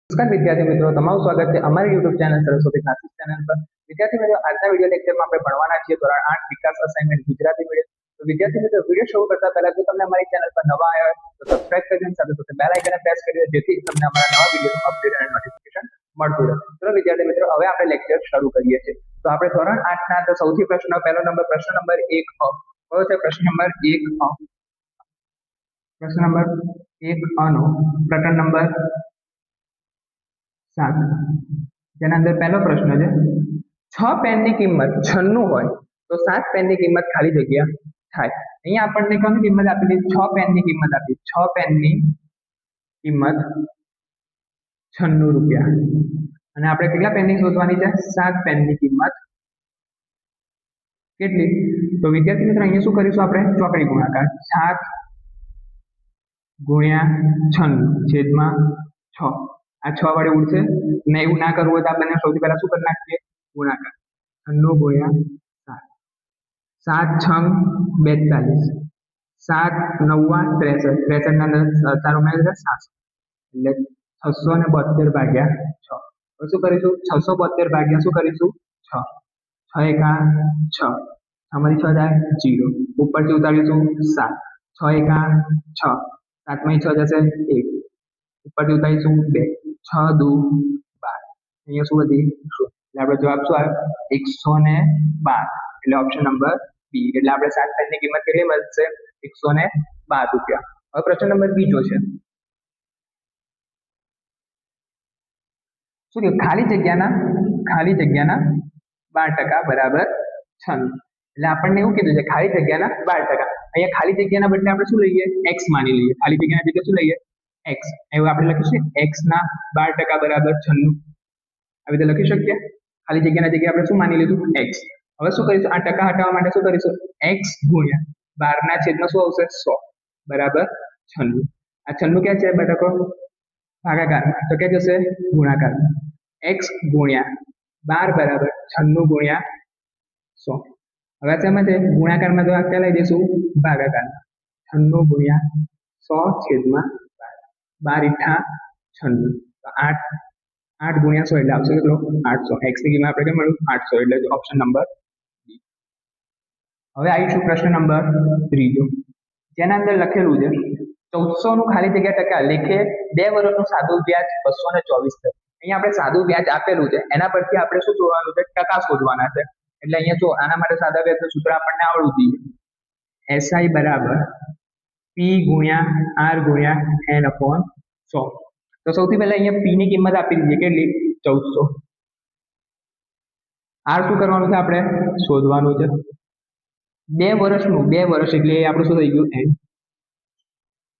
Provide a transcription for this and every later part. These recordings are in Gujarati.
નમસ્કાર વિદ્યાર્થી મિત્રો, તમારું સ્વાગત છે અમારી YouTube channel Saraswati classes channel પર। વિદ્યાર્થી મિત્રો, આજના વિડિયો લેક્ચરમાં આપણે ભણવાના છીએ ધોરણ 8 વિકાસ અસાઇનમેન્ટ ગુજરાતી મીડિયમ। તો વિદ્યાર્થી મિત્રો, વિડિયો શરૂ કરતા પહેલા જો તમને અમારી ચેનલ પર નવા આવ્યા હોય તો સબસ્ક્રાઇબ કરી અને સાથે સાથે બેલ આઇકનને પ્રેસ કરી દો, જેથી તમને અમારા નવા વિડિયોનું અપડેટ અને નોટિફિકેશન મળતું રહે। તો વિદ્યાર્થી મિત્રો, હવે આપણે લેક્ચર શરૂ કરીએ છીએ। તો આપણે ધોરણ 8 ના તો સૌથી પ્રશ્ન પહેલો નંબર પ્રશ્ન નંબર 1 કયો છે? પ્રશ્ન નંબર 1 પ્રશ્ન નંબર 1 નો પ્રકરણ નંબર 7 જેના અંદર પહેલો પ્રશ્ન છે 6 પેનની કિંમત 96 હોય તો 7 પેનની કિંમત ખાલી જગ્યા થાય। અહીંયા આપણને કોની કિંમત આપેલી? 6 પેનની કિંમત આપી। 6 પેનની કિંમત 96 રૂપિયા અને આપણે કેટલા પેનની શોધવાની છે? 7 પેનની કિંમત કેટલી? તો વિદ્યાર્થી મિત્રો, અહીંયા શું કરીશું? આપણે ચોકડી ગુણાકાર 7 ગુણ્યા 96 છેદમાં 6। આ 6 વડે ઉડશે ને, એવું ના કરવું હોય તો આપણે સૌથી પહેલા શું કરી નાખીએ? ગુણાકાર 96 ગુણ્યા 7 7 6 42 7 9 63 ના 4 ઉમેરીએ 7 એટલે 672 ભાગ્યા 6। હવે શું કરીશું? 672 ભાગ્યા શું કરીશું? 6 6 એકા 6 આમાંથી 6 જાય 0, ઉપરથી ઉતારીશું 7 6 એકા 6 7 માંથી 6 જશે 1, ઉપરથી ઉતારીશું 2 6 દુ 12। અહીંયા શું વધી? એટલે આપણે જવાબ શું આવ્યો? 112 એટલે ઓપ્શન નંબર બી। એટલે આપણે 7 પેનની કિંમત કેટલી મળશે? 112 રૂપિયા। હવે પ્રશ્ન નંબર બીજો છે, શું કે ખાલી જગ્યાના 12% બરાબર 96। એટલે આપણને એવું કીધું છે ખાલી જગ્યાના 12%। અહીંયા ખાલી જગ્યાના બદલે આપણે શું લઈએ? x માની લઈએ। ખાલી જગ્યાના જગ્યાએ શું લઈએ? x। એવું આપણે લખીશું x ના 12% બરાબર 96। આવી રીતે લખી શકીએ। ખાલી જગ્યાના જગ્યાએ આપણે શું માની લીધું? x। હવે શું કરીશું? આ ટકા હટાવવા માટે શું કરીશું? x ગુણ્યા 12 ના છેદમાં શું આવશે? 100 બરાબર 96। આ 96 ક્યાં છે બટકો? ભાગાકારમાં, તો ક્યાં જશે? ગુણાકારમાં। x ગુણ્યા 12 બરાબર 96 ગુણ્યા 100। હવે શેમાં છે? ગુણાકારમાં તો ક્યાં લઈ દઈશું? ભાગાકારમાં 96 ગુણ્યા 100 છેદમાં 12 96 તો 8 ગુણ્યા 100 એટલે આવશે કેટલો? 800। x ની કિંમત આપણે કેમ મળ્યું? 800 એટલે ઓપ્શન નંબર બી। હવે આવીશું પ્રશ્ન નંબર ત્રીજો, જેના અંદર લખેલું છે 1400 નું ખાલી જગ્યા ટકા લેખે 2 વર્ષનું સાદું વ્યાજ 224 છે। અહીંયા આપણે સાદું વ્યાજ આપેલું છે, એના પરથી આપણે શું જોવાનું છે? ટકા શોધવાના છે। એટલે અહીંયા જો આના માટે સાદા વ્યાજનું સૂત્ર આપણને આવડવું જોઈએ। SI બરાબર P ગુણ્યા R ગુણ્યા N upon 100। તો સૌથી પહેલા અહીંયા P ની કિંમત આપી દીધી, કેટલી? 1400। R શું કરવાનું છે? આપણે શોધવાનું છે 2 વર્ષનું, 2 વર્ષ એટલે આપણું શું થઈ ગયું? N।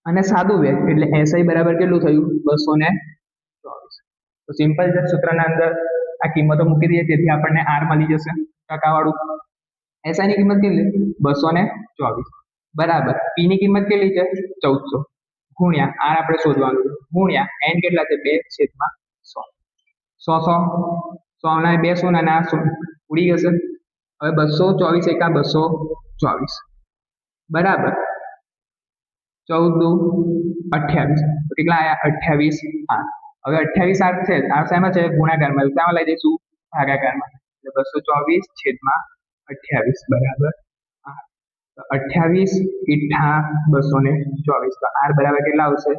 અને સાદું વ્યાજ એટલે SI બરાબર કેટલું થયું? 224। તો સિમ્પલ છે, સૂત્રના અંદર આ કિંમતો મૂકી દઈએ, તેથી આપણને R મળી જશે ટકાવાળું। SI ની કિંમત કેટલી? 224 બરાબર P ની કિંમત કેટલી છે? 1400 ગુણ્યા R આપણે શોધવાનું છે, ગુણ્યા N કેટલા છે? 2/100। 100 ના 2 100 ના 100 ઉડી જશે। હવે 224 એકા 224 બરાબર 14 દુ 28 તો કેટલા આયા? 28 R। હવે 28 R છે, R શેમાં છે? ગુણાકારમાં, ત્યાં લઈ જઈશું ભાગાકારમાં, એટલે 224 છેદમાં 28 બરાબર 8। તો 28 ઈઠા 224 તો R બરાબર કેટલા આવશે?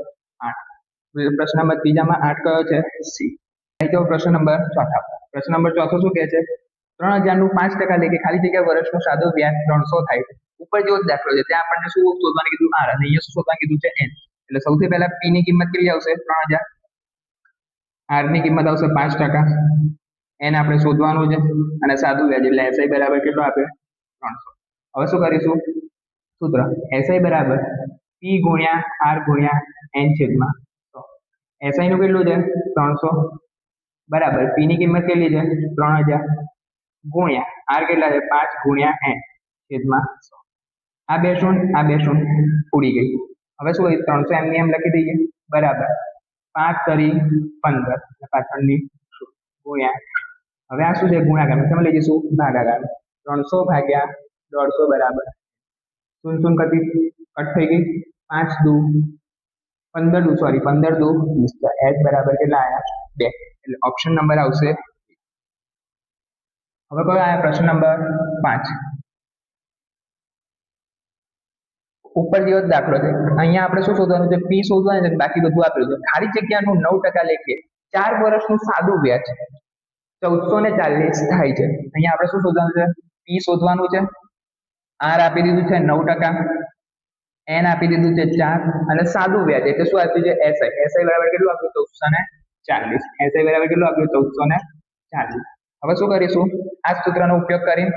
8। પ્રશ્ન નંબર ત્રીજામાં 8 કયો છે? સી। તો પ્રશ્ન નંબર ચોથા, પ્રશ્ન નંબર ચોથો શું કહે છે? 3000 નું 5% લેખે ખાલી જગ્યા વર્ષનું સાદું વ્યાજ 300 થાય છે। ઉપર જેવો જ દાખલો છે, ત્યાં આપણને શું શોધવાનું કીધું? R, અને અહીંયા શું શોધવાનું કીધું છે? N। એટલે સૌથી પહેલા P ની કિંમત કેટલી આવશે? 3000। R ની કિંમત આવશે 5%, N આપણે શોધવાનું છે, અને સાદું વ્યાજ એટલે SI બરાબર કેટલો આપે? 300। હવે શું કરીશું? સૂત્ર SI બરાબર P ગુણ્યા R ગુણ્યા N છેદમાં 100। SI નું કેટલું છે? 300 બરાબર P ની કિંમત કેટલી છે? 3000 ગુણ્યા R કેટલા છે? 5 ગુણ્યા N છેદમાં 100। આ બે શૂન્ય ઉડી ગઈ। હવે શું કરીએ? 300 એમ લખી દઈએ બરાબર 5 તરી 15 પાછળની ગુણ્યા, હવે આ શું છે? ગુણાકાર, તમે લઈ જઈશું ભાગાકાર। 300 ભાગ્યા 150 બરાબર 0 કટ થઈ ગઈ। 5 દુ 15 દુ 20 તો H બરાબર કેટલા આયા? 2 એટલે ઓપ્શન નંબર આવશે. હવે કયો આયા પ્રશ્ન નંબર 5. ઉપર જેવો દાખલો છે. અહીંયા આપણે શું શોધવાનું છે? પી શોધવાનું છે. બાકી બધું આપેલું છે. ખાલી જગ્યાનું 9% લેખે 4 વર્ષનું સાદું વ્યાજ 1440 થાય છે. અહીંયા આપણે શું શોધવાનું છે? પી શોધવાનું છે. આર આપી દીધું છે 9%, એન આપી દીધું છે 4 અને સાદું વ્યાજ એટલે શું આપ્યું છે? એસઆઈ. એસઆઈ બરાબર કેટલું આપ્યું? 1440. એસઆઈ બરાબર કેટલું આપ્યું? 1440. હવે શું કરીશું? આ સૂત્રનો ઉપયોગ કરીને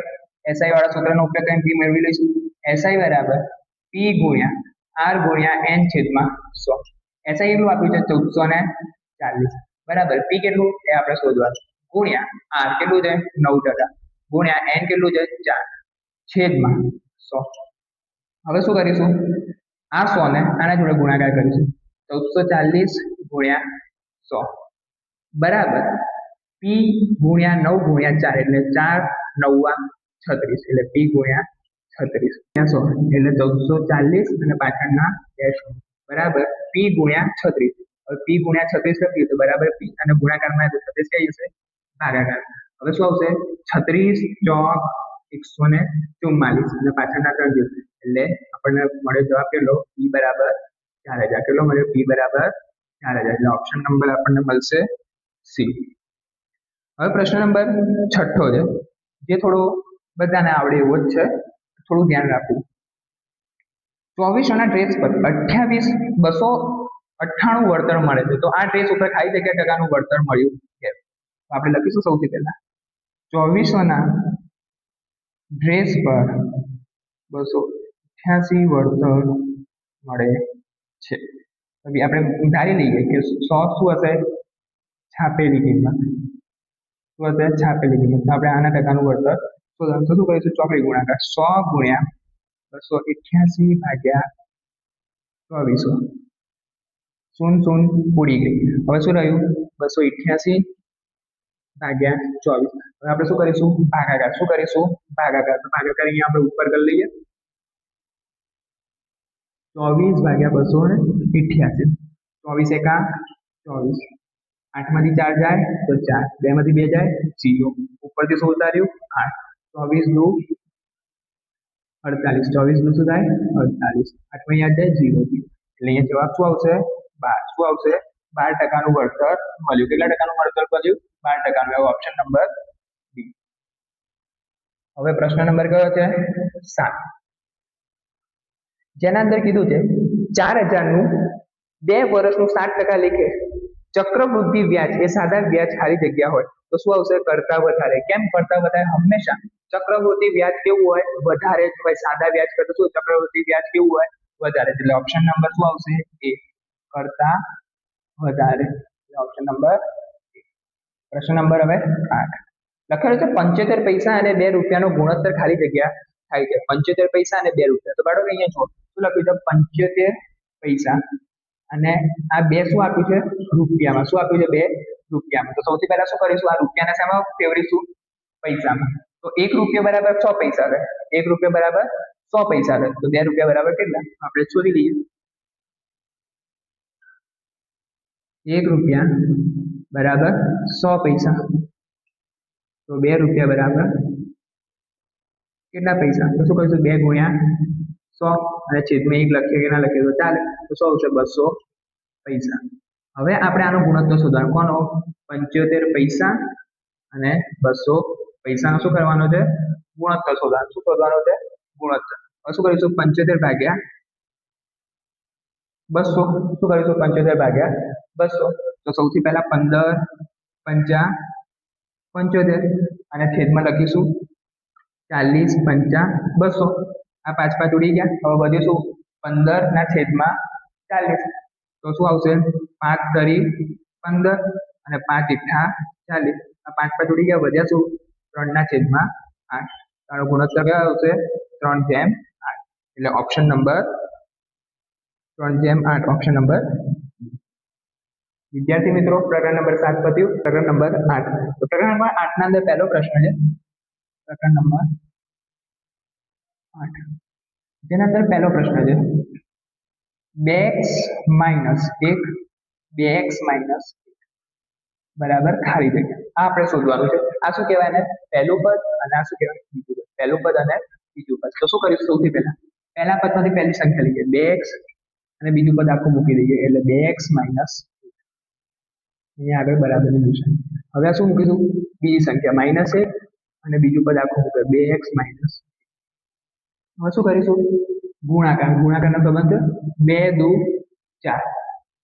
એસઆઈ વાળા સૂત્રનો ઉપયોગ કરીને પી મેળવી લઈશું. એસઆઈ બરાબર પી ગુણ્યા આર ગુણ્યા એન છેદમાં 100. એસઆઈ કેટલું આપ્યું છે? 1440 બરાબર. પી કેટલું એ આપણે શોધવાનું. ગુણ્યા આર કેટલું છે? 9% ગુણ્યા એન કેટલું છે? 4 છેદમાં 100. હવે શું કરીશું? આ 100 ને આના જોડે ગુણાકાર કરીશું. 1440 ગુણ્યા 100 બરાબર પી ગુણ્યા 9 ગુણ્યા 4 એટલે 4 9 36 એટલે પી ગુણ્યા 36 100 એટલે 1440 અને પાછળના ડેશ બરાબર પી ગુણ્યા 36. હવે પી ગુણ્યા 36 લખીએ તો બરાબર પી અને ગુણાકારમાં તો 36 કઈ જશે? ભાગાકાર. હવે શું આવશે? 36 ચોક 144 અને પાછળના 3 જશે એટલે આપણને મળે જવાબ કેટલો? પી બરાબર 4000. કેટલો મળ્યો? પી બરાબર 4000 એટલે ઓપ્શન નંબર આપણને મળશે સી. હવે પ્રશ્ન નંબર 6 છે, જે થોડો બધાને આવડે એવો જ છે, થોડું ધ્યાન રાખવું. 24 ડ્રેસ પર 298 વળતર મળે છે. તો આ ડ્રેસ ઉપર ખાલી જગ્યા ટકાનું વળતર મળ્યું છે. તો આપણે લખીશું સૌથી પહેલા 24 ડ્રેસ પર 288 વળતર મળે છે. હવે આપણે ધારી લઈએ કે 100 શું હશે? છાપેલી કિંમત. શું હશે? છાપેલી કિંમત. આપણે આના ટકાનું વળતર શોધવાનું. તો શું કરીશું? ચોકડી ગુણાકાર 100 ગુણ્યા 288 ભાગ્યા 2400. શૂન્ય શૂન્ય ઉડી ગઈ. હવે શું રહ્યું? 288 ભાગ્યા 24. હવે આપણે શું કરીશું? ભાગાકાર. શું કરીશું? ભાગાકાર. તો ભાગાકાર અહીંયા આપણે ઉપર કરી લઈએ. 24 ભાગ્યા 288. 24 એકા 24. 8 માંથી 4 જાય તો 4. 2 માંથી 2 જાય 0. ઉપરથી શું ઉતાર્યું? 8. 24 દુ 48. 24 દુ શું થાય? 48. 8 માં યાદ જાય 0. એટલે અહીંયા જવાબ શું આવશે? 12. શું આવશે? 12% વળતર મળ્યું. કેટલા ટકાનું વળતર મળ્યું? 12%. હવે ઓપ્શન નંબર બી. હવે પ્રશ્ન નંબર કયો છે? 7. જેના અંદર કીધું છે 4000 નું 2 વર્ષનું 7% લેખે ચક્રવૃદ્ધિ વ્યાજ એ સાદા વ્યાજ ખાલી જગ્યા હોય તો શું આવશે? કરતા વધારે. કેમ કરતા વધારે? હંમેશા ચક્રવૃદ્ધિ વ્યાજ કેવું હોય? વધારે જ હોય. સાદા વ્યાજ કરતા શું ચક્રવૃદ્ધિ વ્યાજ કેવું હોય? વધારે. એટલે ઓપ્શન નંબર શું આવશે? એ. કરતા વધારે. ઓપ્શન નંબર એ. પ્રશ્ન નંબર હવે 8 લખેલું છે 75 પૈસા અને 2 રૂપિયાનો ગુણોત્તર ખાલી જગ્યા થાય છે. 75 પૈસા અને 2 રૂપિયા. તો બાળકો અહીંયા જો શું લખ્યું છે? 75 પૈસા અને આ 2 શું આપ્યું છે? રૂપિયામાં. શું આપ્યું છે? 2 રૂપિયામાં. તો સૌથી પહેલા શું કરીશું? આ રૂપિયાને શેમાં ફેરવીશું? પૈસામાં. તો 1 રૂપિયા બરાબર 100 પૈસા થાય. 1 રૂપિયા બરાબર 100 પૈસા થાય. તો 2 રૂપિયા બરાબર કેટલા? આપણે શોધી લઈએ. 1 રૂપિયા બરાબર 100 પૈસા. તો 2 રૂપિયા બરાબર કેટલા પૈસા? તો શું કરીશું? 2 ગુણ્યા 100 અને છેદમાં 1 લખીએ કે ના લખીએ તો ચાલે. તો શું આવશે? 200 પૈસા. હવે આપણે આનો ગુણોત્તર શોધવાનો. કોનો? 75 પૈસા અને 200 પૈસાનો શું કરવાનો છે? ગુણોત્તર શોધવાનો. શું શોધવાનો છે? ગુણોત્તર. હવે શું કરીશું? 75 ભાગ્યા 200. શું કરીશું? 75 ભાગ્યા 200. તો સૌથી પહેલા 15 પંચા 75 અને છેદમાં લખીશું 40 પંચા 200. આ 5 5 ઉડી ગયા. હવે બધું શું? 15 ના છેદમાં 40. તો શું આવશે? 5 તરી 15 અને 5 એકા 40. આ 5 5 ઉડી ગયા. વધ્યા શું? 3 ના છેદમાં 8. આનો ગુણોત્તર કયો આવશે? 3/8. એટલે ઓપ્શન નંબર 3/8. Option number. વિદ્યાર્થી મિત્રો, પ્રકરણ નંબર 7 પત્યું. પ્રકરણ નંબર 8. તો પ્રકરણ નંબર 8 ના અંદર પહેલો પ્રશ્ન છે. પ્રકરણ નંબર 8 જેના અંદર પહેલો પ્રશ્ન છે 2x - 1 2x - 1 બરાબર ખાલી જગ્યા આ આપણે શોધવાનું છે આ શું કહેવાય ને પહેલું પદ અને આ શું કહેવાય બીજું પદ પહેલું પદ અને બીજું પદ તો શું કરીશું સૌથી પહેલા પદમાંથી પહેલી સંખ્યા લઈએ 2x અને બીજું પદ આખું મૂકી દઈએ એટલે 2x માઇનસ અહીંયા આગળ બરાબરની નિશાની હવે આ શું મૂકીશું બીજી સંખ્યા -1 અને બીજું પદ આખું મૂકે 2x માઇનસ હવે શું કરીશું ગુણાકારનો સંબંધ 2 દુ 4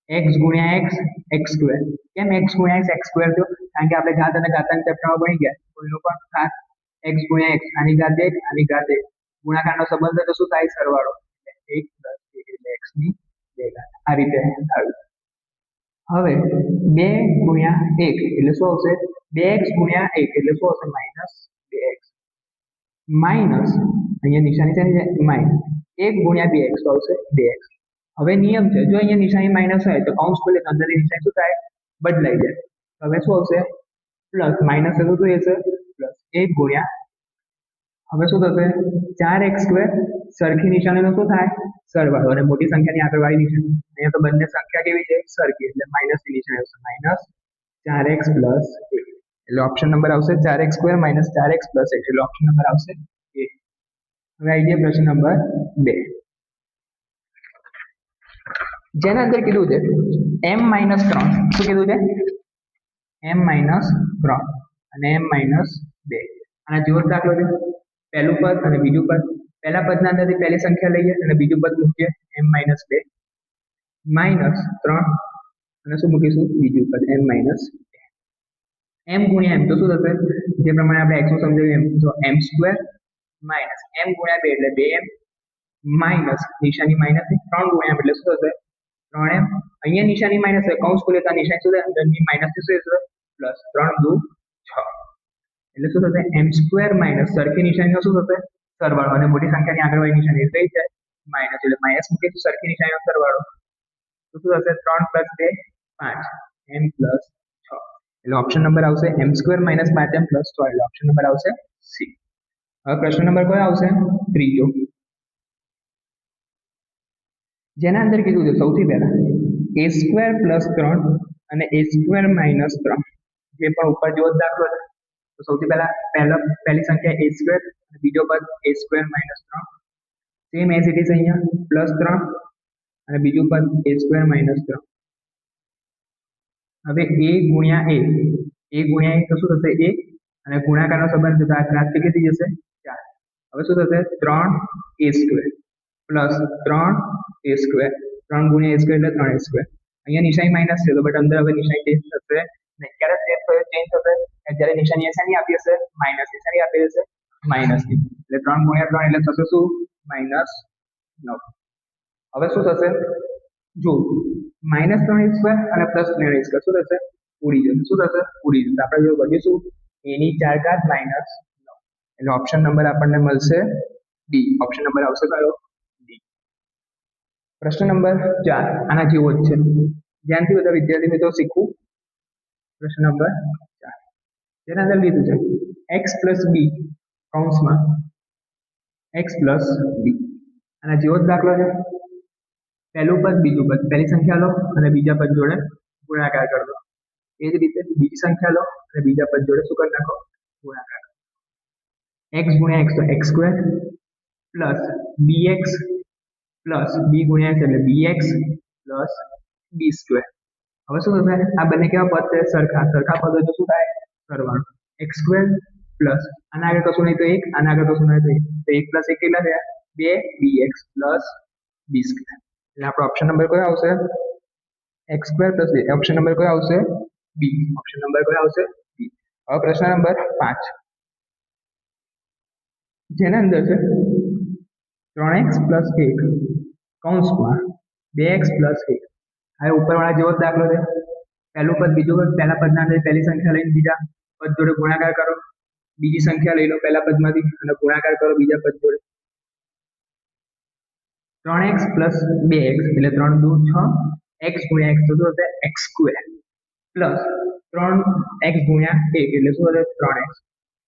x ગુણ્યા x x સ્ક્વેર કેમ x ગુણ્યા x x સ્ક્વેર થયો કારણ કે આપણે ઘાત અને ઘાતાંક ચેપ્ટરમાં ભણી ગયા કોઈનો પણ ઘાત x ગુણ્યા x આની ઘાત 1 આની ઘાત 1 ગુણાકારનો સંબંધ તો શું થાય સરવાળો 1 + 1 એટલે x ની 2 ઘાત આ રીતે આવ્યું હવે 2 ગુણ્યા 1 એટલે શું આવશે 2x ગુણ્યા 1 એટલે શું આવશે -2x માઇનસ અહીંયા નિશાની છે માઇનસ 1 ગુણ્યા 2x તો આવશે 2x હવે નિયમ છે જો અહીંયા નિશાની માઇનસ હોય તો કૌંસ ખોલે તો અંદરની નિશાની શું થાય બદલાઈ જાય હવે શું આવશે પ્લસ માઇનસ થતું તો એ છે પ્લસ 1 ગુણ્યા હવે શું થશે 4x સ્ક્વેર સરખી નિશાનીનો શું થાય સરવાળો અને મોટી સંખ્યાની આગળવાળી નિશાની અહીંયા તો બંને સંખ્યા કેવી છે સરખી એટલે માઇનસ ની નિશાની આવશે -4x + 1 એટલે ઓપ્શન નંબર આવશે 4x સ્ક્વેર - 4x + 1 એટલે ઓપ્શન નંબર આવશે A હવે આવી ગયા પ્રશ્ન નંબર 2 જેના અંદર કીધું છે m-3 શું કીધું છે m-3 અને m-2 આના જેવો દાખલો છે પહેલું પદ અને બીજું પદ પહેલા પદના અંદરથી પહેલી સંખ્યા લઈએ અને બીજું પદ મૂકીએ m-2 -3 અને શું મૂકીશું બીજું પદ m-2 m ગુણ્યા m તો શું થશે જે પ્રમાણે આપણે x નું સમજાવ્યું એમ તો m² માઇનસ m ગુણ્યા 2 એટલે 2m માઇનસ નિશાની માઇનસ 3 ગુણ્યા m એટલે શું થશે 3m અહીંયા નિશાની માઇનસ છે કૌંસ ખોલે તો નિશાની શું થાય અંદરની માઇનસ થી શું થશે પ્લસ 3 દુ 6 એટલે શું થશે m² માઇનસ સરખી નિશાનીનો શું થશે સરવાળો અને મોટી સંખ્યાની આગળવાળી નિશાની કઈ છે માઇનસ એટલે માઇનસ મૂકીશું સરખી નિશાનીનો સરવાળો તો શું થશે 3 + 2 5 m + 6 એટલે ઓપ્શન નંબર આવશે m² - 5m + 6 એટલે ઓપ્શન નંબર આવશે C હવે પ્રશ્ન નંબર કયો આવશે ત્રીજો જેના અંદર કીધું છે સૌથી પહેલા a² + 3 અને a² - 3 જે પણ ઉપર જેવો દાખલો છે તો સૌથી પહેલી સંખ્યા a² અને બીજો પદ a² - 3 same as it is અહીંયા +3 અને બીજું પદ a² - 3 હવે a ગુણ્યા a તો શું થશે 1 અને ગુણાકારનો સંબંધ તો આ ઘાત કેટલી જશે 4 હવે શું થશે 3a² + 3a² 3 ગુણ્યા a² એટલે 3a² અહીંયા નિશાની માઇનસ છે તો બટ અંદર હવે નિશાની ચેન્જ થશે નહીં ક્યારે ચેન્જ થશે જ્યારે નિશાની એસાની આપી હશે માઇનસ નિશાની આપી હશે માઇનસ ની એટલે 3 ગુણ્યા 3 એટલે થશે શું -9 હવે શું થશે જો -3a² અને +3a² શું થશે ઉડી જશે શું થશે ઉડી જશે આપણે જો વધીશું a ની 4 ઘાત -9 એટલે ઓપ્શન નંબર આપણને મળશે ડી ઓપ્શન નંબર આવશે કયો ડી પ્રશ્ન નંબર 4 આના જેવો જ છે ધ્યાનથી બધા વિદ્યાર્થી મિત્રો શીખવું પ્રશ્ન નંબર 4 જેના અંદર લીધું છે x + b કૌંસમાં x + b આના જેવો જ દાખલો છે પહેલું પદ બીજું પદ પહેલી સંખ્યા લો અને બીજા પદ જોડે ગુણાકાર કરી દો એ જ રીતે બીજી સંખ્યા લો અને બીજા પદ જોડે શું કરી નાખો ગુણાકાર x ગુણ્યા x તો x² + bx + b ગુણ્યા x એટલે bx + b² હવે શું થશે આ બંને કેવા પદ છે સરખા પદ હોય તો શું થાય સરવાળો x² આના આગળ કશું નહીં તો 1 આના આગળ કશું નહીં તો 1 તો 1 + 1 કેટલા થયા 2bx + b² એટલે આપણો ઓપ્શન નંબર કયો આવશે x² + b ઓપ્શન નંબર કયો આવશે બી ઓપ્શન નંબર કયો આવશે બી હવે પ્રશ્ન નંબર 5 જેના અંદર છે 3x + 1 કૌંસમાં 2x + 1 હવે ઉપરવાળા જેવો જ દાખલો છે પહેલું પદ બીજું પદ પહેલા પદના અંદર પહેલી સંખ્યા લઈને બીજા પદ જોડે ગુણાકાર કરો બીજી સંખ્યા લઈ લો પહેલા પદમાંથી અને ગુણાકાર કરો બીજા પદ જોડે 3x + 2x એટલે 3 દુ 6 x ગુણ્યા x તો શું થશે x² + 3x ગુણ્યા 1 એટલે શું થશે 3x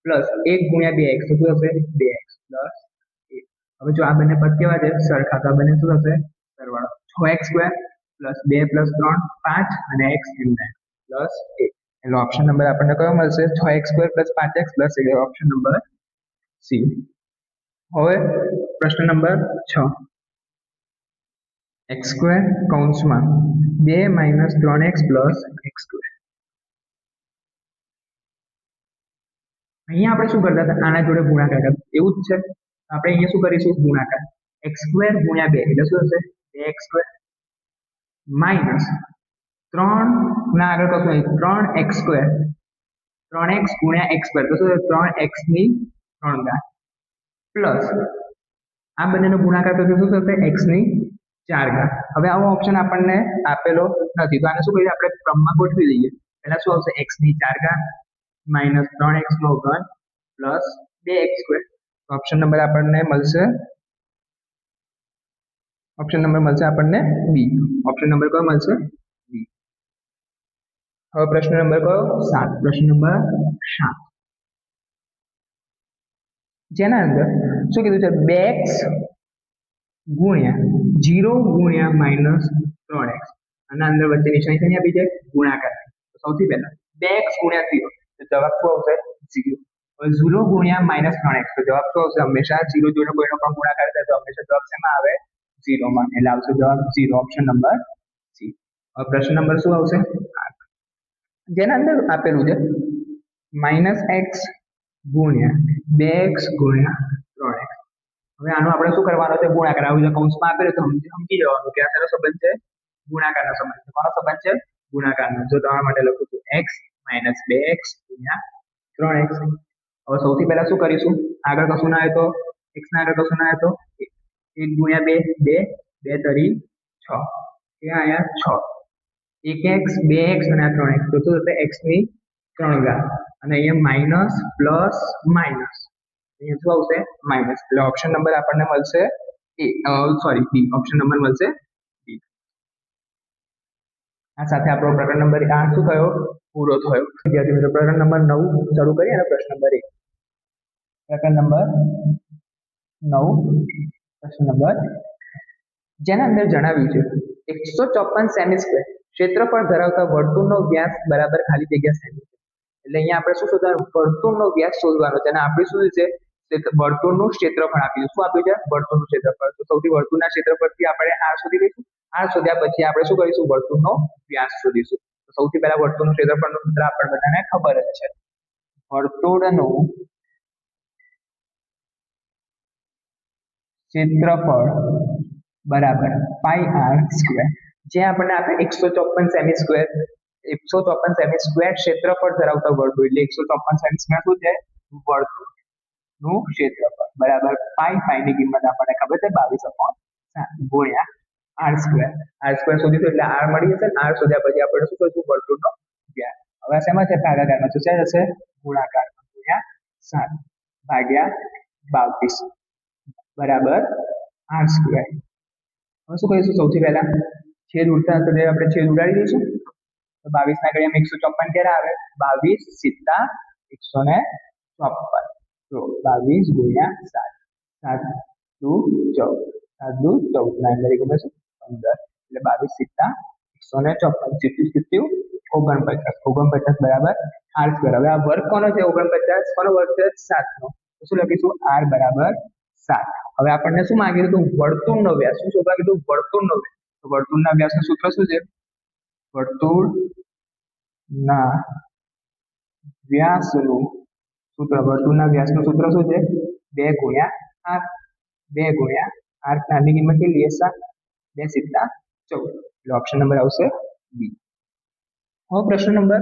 + 1 ગુણ્યા 2x તો શું થશે 2x + 1 હવે જો આ બંને પદ કેવા છે સરખા તો આ બંને શું થશે સરવાળો 6x² + 2 + 3 5 અને x m + 1 એટલે ઓપ્શન નંબર આપણને કયો મળશે 6x² + 5x + એટલે ઓપ્શન નંબર સી. હવે પ્રશ્ન નંબર 6 x² કૌંસમાં 2 - 3x + x². અહીંયા આપણે શું કરતા હતા આના જોડે ગુણાકાર કરતા એવું જ છે આપણે અહીંયા શું કરીશું ગુણાકાર x² × 2 એટલે શું થશે 2x² માઇનસ 3 ના આગળ કશું નહીં 3x² 3x × x² તો શું 3x ની 3 ઘાત પ્લસ આ બંનેનો ગુણાકાર કરશું શું થશે x ની 4 ઘાત. હવે આવો ઓપ્શન આપણને આપેલો નથી તો આને શું કરીએ આપણે ક્રમમાં ગોઠવી દઈએ. પહેલા શું આવશે x ની 4 ઘાત માઇનસ 3x નો ઘન પ્લસ 2x². ઓપ્શન નંબર આપણને મળશે આપણને બી. ઓપ્શન નંબર કયો મળશે બી. હવે પ્રશ્ન નંબર કયો 7 પ્રશ્ન નંબર 7 જેના અંદર શું કીધું છે 2x ગુણ્યા 0 ગુણ્યા માઇનસ 3x આના અંદર વચ્ચે નિશાની આપી છે ગુણાકાર. સૌથી પહેલા 2x ગુણ્યા 0 તો જવાબ શું આવશે 0. હવે 0 ગુણ્યા માઇનસ 3x તો જવાબ શું આવશે હંમેશા 0 જોડે કોઈનો પણ ગુણાકાર થાય તો હંમેશા જવાબ શેમાં આવે 0 માં એટલે આવશે જવાબ 0 ઓપ્શન નંબર સી. હવે પ્રશ્ન નંબર શું આવશે જેના અંદર આપેલું છે -x ગુણ્યા 2x ગુણ્યા 3x. હવે આનો આપણે શું કરવાનો છે ગુણાકાર આવું જે કૌંસમાં આપેલું તો સમજી જવાનું કે આ શેનો સંબંધ છે ગુણાકારનો સંબંધ છે. કોનો સંબંધ છે ગુણાકારનો. જો તમારા માટે લખું છું x - 2x ગુણ્યા 3x. હવે સૌથી પહેલા શું કરીશું આગળ કશું ના આવે તો x ના આગળ કશું ના આવે તો 1 ગુણ્યા 2 2 તરી 6 ક્યાં આયા 6 1x 2x અને 3x તો શું થશે x ની 3 ઘાત અને અહીંયા માઇનસ પ્લસ માઇનસ અહીંયા શું આવશે માઇનસ એટલે ઓપ્શન નંબર આપણને મળશે બી. ઓપ્શન નંબર મળશે બી. આ સાથે આપણો પ્રકરણ નંબર 8 શું થયો પૂરો થયો. વિદ્યાર્થી મિત્રો પ્રકરણ નંબર 9 શરૂ કરીએ અને પ્રશ્ન નંબર 1 પ્રકરણ નંબર 9 પ્રશ્ન નંબર જેના અંદર જણાવ્યું છે 154 સેમી સ્ક્વેર ક્ષેત્રફળ ધરાવતા વર્તુળનો વ્યાસ બરાબર ખાલી જગ્યા સેમી. એટલે અહીંયા આપણે શું શોધવાનું વર્તુળનો વ્યાસ શોધવાનો છે અને આપણે શું છે વર્તુળનું ક્ષેત્રફળ આપ્યું શું આપ્યું છે વર્તુળનું ક્ષેત્રફળ. તો સૌથી વર્તુળના ક્ષેત્રફળથી આપણે r શોધી લઈશું. r શોધ્યા પછી આપણે શું કરીશું વર્તુળનો વ્યાસ શોધીશું. તો સૌથી પહેલા વર્તુળનું ક્ષેત્રફળનું સૂત્ર આપણને બધાને ખબર જ છે વર્તુળનું ક્ષેત્રફળ બરાબર πr². જે આપણને આપે 154 સેમી સ્ક્વેર 154 સેમી સ્ક્વેર ક્ષેત્રફળ ધરાવતા વર્તુળ એટલે 154 સેમી સ્ક્વેર શું છે વર્તુળનું ક્ષેત્રફળ બરાબર પાઈ ની કિંમત આપણને ખબર છે 22/7 ગુણ્યા r² શોધીશું એટલે r મળી જશે. r શોધ્યા પછી આપણે શું કરીશું વર્તુળનો વ્યાસ. હવે શેમાં છે ભાગાકારમાં તો ક્યાં જશે ગુણાકારમાં ગુણ્યા 7 ભાગ્યા 22 બરાબર r². હવે શું કરીશું સૌથી પહેલા છેદ ઉડતા તો આપણે છેદ ઉડાડી દઈશું તો 22 ના ઘડિયામાં 154 ક્યારે આવે 22 સીધા 154 તો 22 ગુણ્યા 7 7 2 14 7 2 14 ના અંદર 15 એટલે 22 સીધા 154 સીધું 49 બરાબર r². હવે આ વર્ગ કોનો છે 49 કોનો વર્ગ છે 7 નો તો શું લખીશું r બરાબર 7. હવે આપણને શું માંગ્યું હતું વર્તુળનો વ્યાસ શું શોધવા કીધું વર્તુળનો વ્યાસ. તો વર્તુળના વ્યાસનું સૂત્ર શું છે વર્તુળના વ્યાસનું સૂત્ર શું છે 2 ગુણ્યા r 2 ગુણ્યા r ની કિંમત કેટલી છે 7 2 સીધા 14 એટલે ઓપ્શન નંબર આવશે બી. હવે પ્રશ્ન નંબર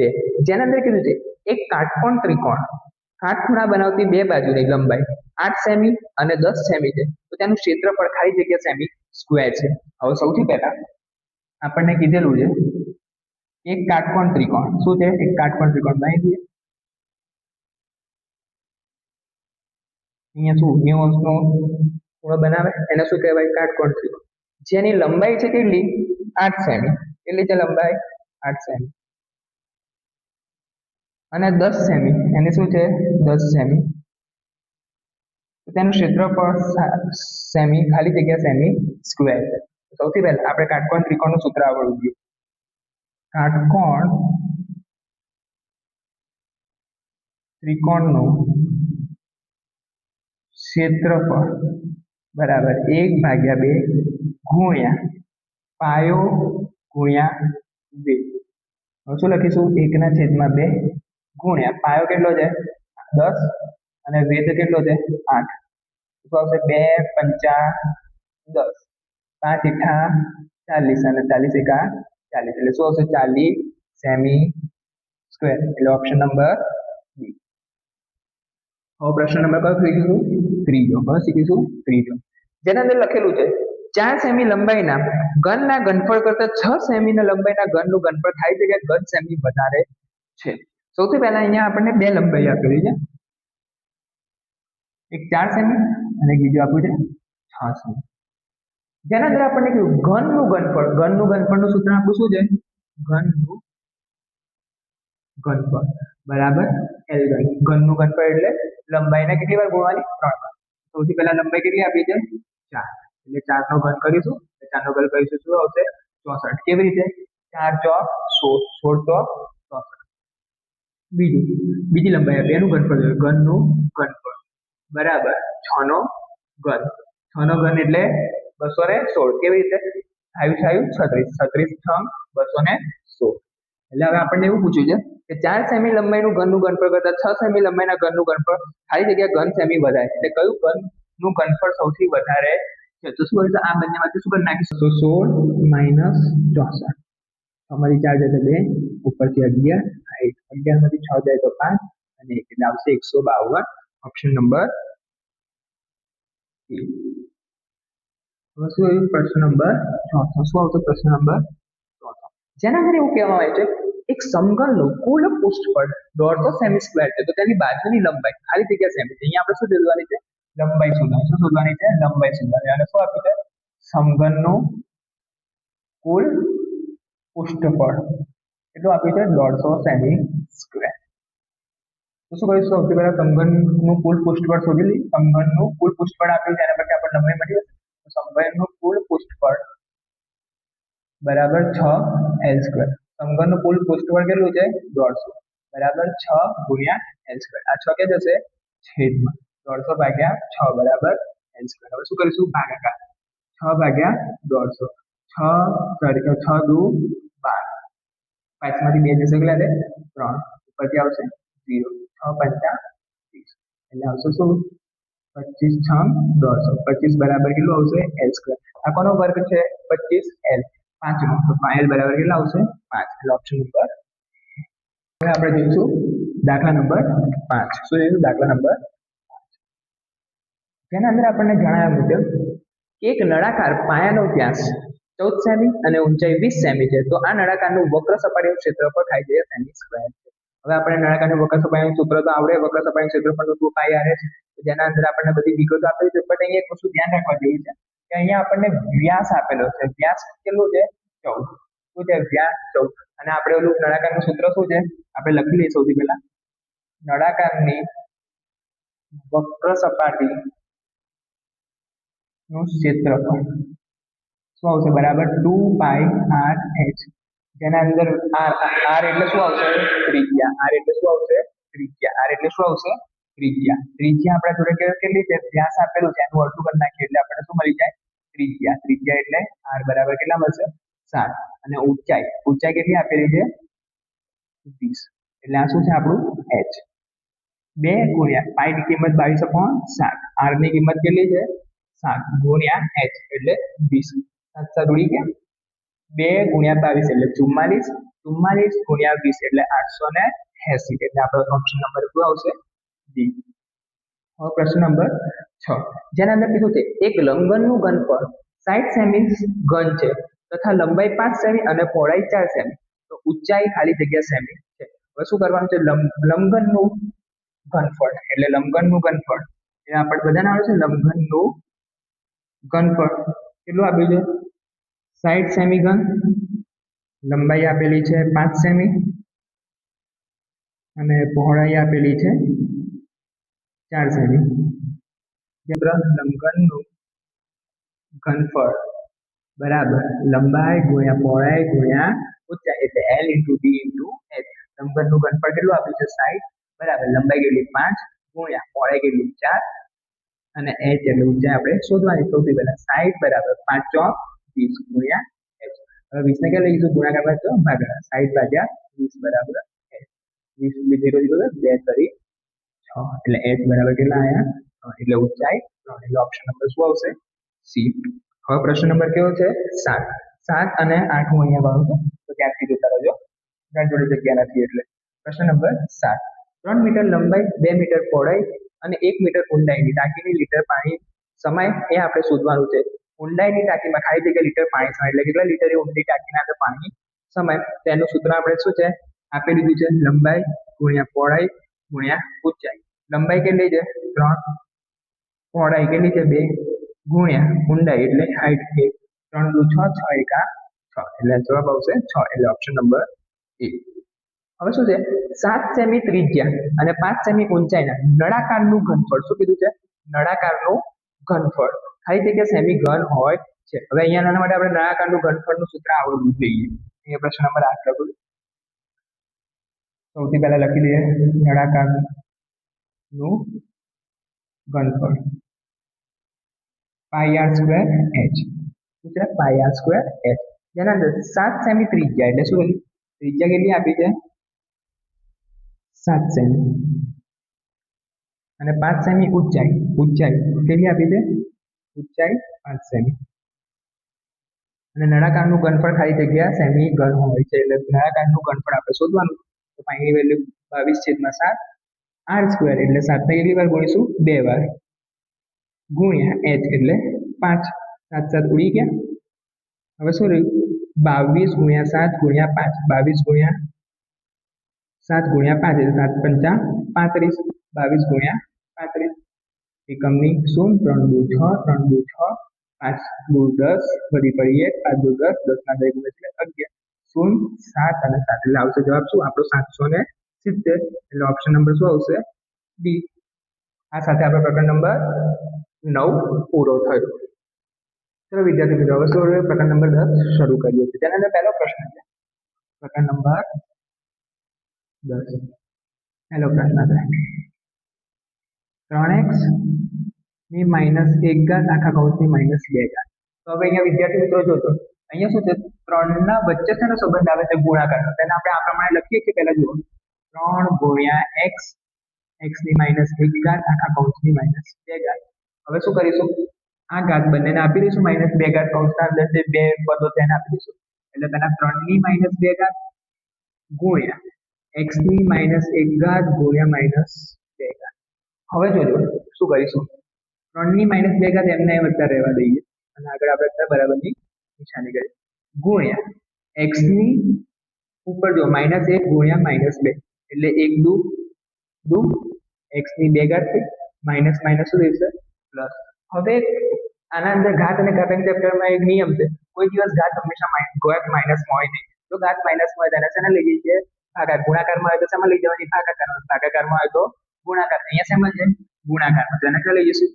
2 જેના અંદર કીધું છે એક કાટકોણ ત્રિકોણ કાટખૂણા બનાવતી બે બાજુની લંબાઈ 8 સેમી અને 10 સેમી છે તો તેનું ક્ષેત્રફળ ખાલી જગ્યા સેમી સ્ક્વેર છે. હવે સૌથી પહેલા આપણને કીધેલું છે એક કાટકોણ ત્રિકોણ શું છે એક કાટકોણ ત્રિકોણ બનાવી દઈએ. અહીંયા શું 90 અંશનો ખૂણો બનાવે એને શું કહેવાય કાટકોણ ત્રિકોણ. જેની લંબાઈ છે કેટલી 8 સેમી કેટલી છે લંબાઈ 8 સેમી અને 10 સેમી એની શું છે 10 સેમી તેનું ક્ષેત્રફળ સેમી ખાલી જગ્યા સેમી સ્ક્વેર છે. સૌથી પહેલા આપણે કાટકોણ ત્રિકોણનું સૂત્ર આવડવું જોઈએ. કાટકોણ ત્રિકોણનું ક્ષેત્રફળ બરાબર 1/2 ગુણ્યા પાયો ગુણ્યા વેધ. હવે શું લખીશું? 1/2 ગુણ્યા પાયો કેટલો છે? 10 અને વેધ કેટલો છે? 8. શું આવશે? 2 પંચા 10, 5 એઠા 40 અને 40 એકા 40, એટલે શું આવશે? 40 સેમી સ્ક્વેર, એટલે ઓપ્શન નંબર બી. હવે પ્રશ્ન નંબર કયો શીખીશું? ત્રીજો. હવે શીખીશું ત્રીજો, જેના અંદર લખેલું છે 4 સેમી લંબાઈના ઘનના ઘનફળ કરતા 6 સેમી લંબાઈના ઘનનું ઘનફળ ખાલી જગ્યા ઘન સેમી વધારે છે. સૌથી પહેલા અહીંયા આપણને બે લંબાઈ આપેલી છે, એક 4 સેમી અને બીજું આપ્યું છે 6 સેમી. જેના અંદર આપણને કહ્યું ઘનનું ઘનફળનું સૂત્ર આપણું શું છે? ઘનનું ઘનફળ બરાબર L ઘન. ઘનનું ઘનફળ એટલે લંબાઈને કેટલી વાર ગુણવાની? 3 વાર. સૌથી પહેલા લંબાઈ કેટલી આપી છે? 4, એટલે 4 નો ઘન કરીશું, 4 નો ઘન કરીશું શું આવશે? 64. કેવી રીતે? 4 ચોક 16, 16 ચોક 64. બીજી લંબાઈ આપી, એનું ઘનફળ જોઈએ. ઘનનું ઘનફળ બરાબર 6 નો ઘન. 6 નો ઘન એટલે 216. કેવી રીતે? 5 5 36, 36 6 216. એટલે હવે આપણને એવું પૂછ્યું છે કે 4 સેમી લંબાઈનું ઘનનું ઘનફળ કરતા 6 સેમી લંબાઈના ઘનનું ઘનફળ ખાલી જગ્યા ઘન સેમી વધારે, એટલે કયું ઘનનું ઘનફળ સૌથી વધારે છે? તો શું કરીશું? આ બંનેમાંથી શું કરી નાખીશું? 16 - 64. 6 માંથી 4 જાય તો 2, ઉપરથી 11, 11 માંથી 6 જાય તો 5 અને 1, એટલે આવશે 152. ઓપ્શન નંબર એ. હવે શું આવ્યું? પ્રશ્ન નંબર ચોથો. શું આવતો? પ્રશ્ન નંબર ચોથો, જેના અંદર એવું કહેવામાં આવે છે એક સમઘનનું કુલ પૃષ્ઠફળ 150 સેમી સ્ક્વેર છે, તો તેની બાજુની લંબાઈ ખાલી જગ્યા સેમી છે. અહીંયા આપણે શું શોધવાની છે? લંબાઈ શોધવાની. શું શોધવાની છે? લંબાઈ શોધવાની. અને શું આપ્યું છે? સમઘનનું કુલ પૃષ્ઠફળ કેટલું આપ્યું છે? 150 સેમી સ્ક્વેર. તો શું કરીશું? સૌથી પહેલા સમઘનનું કુલ પૃષ્ઠફળ શોધી લઈએ. સમઘનનું કુલ પૃષ્ઠફળ આપ્યું છે, એના પછી આપણને લંબાઈ મળી જશે. તો સમઘનનું કુલ પૃષ્ઠફળ બરાબર 6L². સમઘનનું કુલ પૃષ્ઠફળ કેટલું છે? 150 બરાબર 6 ગુણ્યા L². આ 6 કે જશે છેદમાં 150 ભાગ્યા 6 બરાબર L². હવે શું કરીશું? ભાગાકાર 6 ભાગ્યા 150. 6 દુ 12, 5 માંથી 2 જશે કેટલા રહે? 3, ઉપરથી આવશે 0, 6 પંચા 30, એટલે આવશે શું? 25 6 150. 25 બરાબર કેટલું આવશે? L². આ કોનો વર્ગ છે? 25L. 5 નો, તો 5L બરાબર કેટલા આવશે? 5, એટલે ઓપ્શન નંબર. હવે આપણે જોઈશું દાખલા નંબર 5. શું જોઈશું? દાખલા નંબર 5, જેના અંદર આપણને જણાવ્યા મુજબ એક નળાકાર પાયાનો વ્યાસ 14 સેમી અને ઊંચાઈ 20 સેમી છે, તો આ નળાકારનું વક્ર સપાટીનું ક્ષેત્રફળ થાય છે સેમી સ્ક્વેર. હવે આપણે નળાકારનું વક્ર સપાટીનું સૂત્ર તો આવડે. વક્ર સપાટીનું ક્ષેત્રફળ તો 2πr છે, જેના અંદર આપણને બધી વિગતો આપેલી છે. પણ અહીંયા એક વસ્તુ ધ્યાન રાખવા જેવી છે કે અહીંયા આપણને વ્યાસ આપેલો છે. વ્યાસ કેટલું છે? 14. શું છે? વ્યાસ 14. અને આપણે ઓલું નળાકારનું સૂત્ર શું છે? આપણે લખી લઈએ સૌથી પહેલા. નળાકારની વક્ર સપાટી નું ક્ષેત્રફળ શું આવશે? બરાબર 2πr/h, જેના અંદર r એટલે શું આવશે? ત્રિજ્યા. r એટલે શું આવશે? ત્રિજ્યા. r એટલે શું આવશે? ત્રિજ્યા. ત્રિજ્યા આપણા જોડે કેટલી છે? વ્યાસ આપેલું છે, એનું અડધું કરી નાખીએ એટલે આપણને શું મળી જાય? ત્રિજ્યા. ત્રિજ્યા એટલે r બરાબર કેટલા મળશે? 7. અને ઊંચાઈ કેટલી આપેલી છે? 20, એટલે આ શું છે આપણું? h. 2 ગુણ્યા પાઈ ની કિંમત 22/7, r ની કિંમત કેટલી છે? 7 ગુણ્યા h એટલે 20. 7 ઉડી ગયા. 2 ગુણ્યા 22 એટલે 44, 44 ગુણ્યા 20 એટલે 880, એટલે આપણો ઓપ્શન નંબર શું આવશે? ડી. હવે પ્રશ્ન નંબર 6, જેના અંદર કીધું છે એક લંબનનું ઘનફળ 60 સેમી ઘન છે તથા લંબાઈ 5 સેમી અને પહોળાઈ 4 સેમી, તો ઊંચાઈ ખાલી જગ્યા સેમી છે. હવે શું કરવાનું છે? લંબઘનનું ઘનફળ એટલે લંબઘનનું ઘનફળ એ આપણે બધાને આવે છે. લંબઘનનું ઘનફળ કેટલું આપ્યું છે? 60 સેમી ઘન, લંબાઈ આપેલી છે 5 સેમી અને પહોળાઈ આપેલી છે 4 સેમી. લંબઘનનું ઘનફળ બરાબર લંબાઈ ગુણ્યા પહોળાઈ ગુણ્યા ઊંચાઈ એટલે L × D × H. લંબઘનનું ઘનફળ કેટલું આપ્યું છે? 60 બરાબર. લંબાઈ કેટલી 5 ગુણ્યા પહોળાઈ કેટલી 4 અને h એટલે ઊંચાઈ આપણે શોધવાની. સૌથી પહેલા 60 બરાબર 5 ચોક 20 ગુણ્યા h. હવે 20 ને ક્યાં લઈશું ગુણાકારમાં તો ભાગાકાર. 60 ભાગ્યા 20 બરાબર h. 20 0 0 2 કરી 6 એટલે h બરાબર કેટલા આયા એટલે ઊંચાઈ 3 એટલે ઓપ્શન નંબર શું આવશે સી. હવે પ્રશ્ન નંબર કેવો છે 7. 7 અને 8 હું અહીંયા ગણું છું તો ત્યાંથી જોતા રહેજો, ત્યાં જોડે જગ્યા નથી એટલે. પ્રશ્ન નંબર 7. 3 મીટર લંબાઈ 2 મીટર પહોળાઈ અને 1 મીટર ઊંડાઈની ટાંકીની લીટર પાણી સમાય એ આપણે શોધવાનું છે. ઊંડાઈની ટાંકીમાં ખાલી જગ્યા લીટર પાણી સમાય એટલે કેટલા લીટર એ ઊંડી ટાંકીના અંદર પાણી સમાય તેનું સૂત્ર આપણે શું છે આપી દીધું છે લંબાઈ ગુણ્યા પહોળાઈ ગુણ્યા ઊંચાઈ. લંબાઈ કેટલી છે 3, પહોળાઈ કેટલી છે 2 ગુણ્યા ઊંડાઈ એટલે હાઈટ છે 3 દુ 6 6 એકા 6 એટલે જવાબ આવશે 6 એટલે ઓપ્શન નંબર એ. હવે શું છે 7 સેમી ત્રિજ્યા અને 5 સેમી ઊંચાઈના નળાકારનું ઘનફળ શું કીધું છે નળાકારનું ઘનફળ ખાલી જગ્યા સેમી ઘન હોય છે. હવે અહીંયા માટે આપણે નળાકારનું ઘનફળનું સૂત્ર આવડવું જોઈએ. અહીંયા પ્રશ્ન નંબર 8 લખું. સૌથી પહેલા લખી દઈએ નળાકારનું ઘનફળ પાઈ આર સ્ક્વેર h. શું છે પાઈ આર સ્ક્વેર h જેના અંદર 7 સેમી ત્રિજ્યા એટલે શું ત્રિજ્યા કેટલી આપી છે 7 સેમી અને 5 સેમી ઊંચાઈ કેટલી આપી છે ઊંચાઈ 5 સેમી અને નળાકારનું ઘનફળ ખાલી જગ્યા સેમી ઘન હોય છે એટલે નળાકારનું ઘનફળ આપણે શોધવાનું. તો પાઈની વેલ્યુ 22/7 r સ્ક્વેર એટલે 7 ને કેટલી વાર ગુણીશું 2 વાર ગુણ્યા h એટલે 5 7 7 ઉડી ગયા. હવે શું રહ્યું 22 ગુણ્યા 7 ગુણ્યા 5 22 ગુણ્યા 7 ગુણ્યા 5 એટલે 7 પંચા 35 22 ગુણ્યા 35 એકમની 0 3 દુ 6 3 દુ 6 5 દુ 10 વધી પડી 1 5 દુ 10 10 ના 2 ગુણ્યા એટલે 11 0 7 અને 7 એટલે આવશે જવાબ શું આપણો 770 એટલે ઓપ્શન નંબર શું આવશે ડી. આ સાથે આપણે પ્રકરણ નંબર 9 પૂરો થયો. ચલો વિદ્યાર્થી મિત્રો હવે શું પ્રકરણ નંબર 10 શરૂ કરીએ છીએ. તેના અંદર પહેલો પ્રશ્ન છે પ્રકરણ નંબર 10. પહેલો પ્રશ્ન છે 3x ની -1 ઘાત આખા કૌંસની -2 ઘાત. તો હવે અહીંયા વિદ્યાર્થી મિત્રો જોજો અહીંયા શું છે 3 ના વચ્ચે શેનો સંબંધ આવે છે ગુણાકારનો. તેને આપણે આ પ્રમાણે લખીએ છીએ પહેલા જુઓ 3 ગુણ્યા x x ની -1 ઘાત આખા કૌંસની -2 ઘાત. હવે શું કરીશું આ ઘાત બંનેને આપી દઈશું -2 ઘાત કૌંસના અંદર જે બે પદો તેને આપી દઈશું એટલે તેના 3 ની -2 ઘાત ગુણ્યા x ની -1 ઘાત ગુણ્યા -2 ઘાત. હવે જોજો શું કરીશું 3 ની -2 ઘાત એમને એમ અત્યારે રહેવા દઈએ અને આગળ આપણે અત્યારે બરાબરની નિશાની કરીએ ગુણ્યા x ની ઉપર જો -1 ગુણ્યા -2 એટલે 1 દુ x ની 2 ઘાત થઈ માઇનસ શું રહેશે પ્લસ. હવે આના અંદર ઘાત અને ઘાતાંક ચેપ્ટરમાં એક નિયમ છે કોઈ દિવસ ઘાત હંમેશા ઘાત માઇનસમાં હોય નહીં. તો ઘાત માઇનસમાં હોય તેને શેને લઈ જઈએ છીએ ભાગાકાર. ગુણાકારમાં હોય તો શેમાં લઈ જવાની ભાગાકારમાં. ભાગાકારમાં હોય તો ગુણાકાર. અહીંયા શેમાં છે ગુણાકારમાં તેને ક્યાં લઈ જઈશું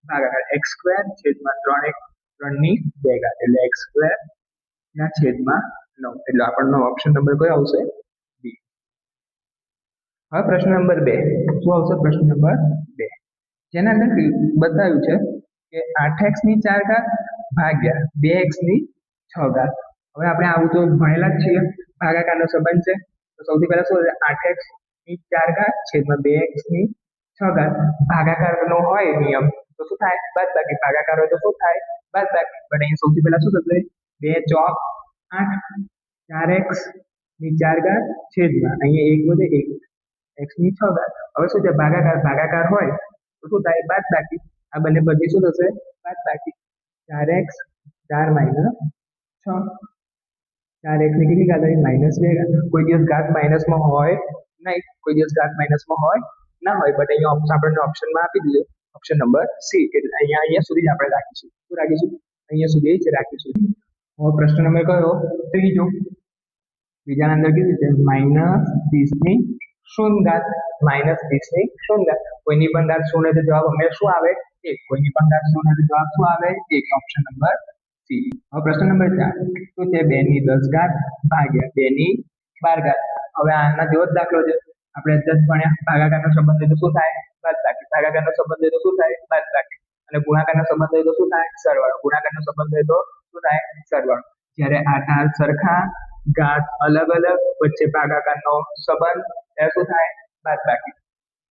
ભાગાકાર. x² છેદમાં 3x 3 ની 2 ઘાત એટલે x² ના છેદમાં 9 એટલે આપણનો ઓપ્શન નંબર કયો આવશે બી. હવે પ્રશ્ન નંબર 2 શું આવશે પ્રશ્ન નંબર 2 જેના અંદર બતાવ્યું છે કે 8x ની 4 ઘાત ભાગ્યા 2x ની 6 ઘાત. હવે આપણે આવું તો ભણેલા જ છીએ ભાગાકારનો સંબંધ છે. તો સૌથી પહેલા શું છે 8x ની 4 ઘાત છેદમાં 2x ની 6 ઘાત. ભાગાકારનો હોય નિયમ તો શું થાય બાદબાકી. ભાગાકાર હોય તો શું થાય બાદબાકી. પણ અહીં સૌથી પહેલા શું થશે 2 ચોક 8 4x ની 4 ઘાત છેદમાં અહીંયા 1 વધે 1 x ની 6 ઘાત. હવે શું છે ભાગાકાર હોય તો શું થાય બાદબાકી. આ બંને પદની શું થશે બાદબાકી. 4x 4 - 6 4x ની કેટલી ઘાત આવી -2 ઘાત. કોઈ દિવસ ઘાત માઇનસમાં હોય નહીં કોઈ દિવસ ઘાત માઇનસમાં હોય ના હોય બટ અહીંયા આપણને ઓપ્શનમાં આપી દીધો ઓપ્શન નંબર સી એટલે અહીંયા સુધી જ આપણે રાખીશું. શું રાખીશું અહીંયા સુધી જ રાખીશું. હવે પ્રશ્ન નંબર કયો ત્રીજો. બીજાના અંદર કીધું છે -30 ની 0 ઘાત -30 ની 0 ઘાત. કોઈની પણ ઘાત 0 તો જવાબ હંમેશા શું આવે 1. કોઈની પણ ઘાત 0 તો જવાબ શું આવે 1. Option number C. હવે પ્રશ્ન નંબર 4 શું છે 2 ની 10 ઘાત ભાગ્યા 2 ની 12 ઘાત. હવે આના જેવો જ દાખલો છે આપણે અત્યારે ભણ્યા ભાગાકારનો સંબંધ હોય તો શું થાય? બાદબાકી. ભાગાકારનો સંબંધ હોય તો શું થાય? બાદબાકી. અને ગુણાકારનો સંબંધ હોય તો શું થાય? સરવાળો. ગુણાકારનો સંબંધ હોય તો શું થાય? સરવાળો. જ્યારે આ ઢાળ સરખા, ઘાત અલગ અલગ, વચ્ચે ભાગાકારનો સંબંધ, ત્યારે શું થાય? બાદબાકી.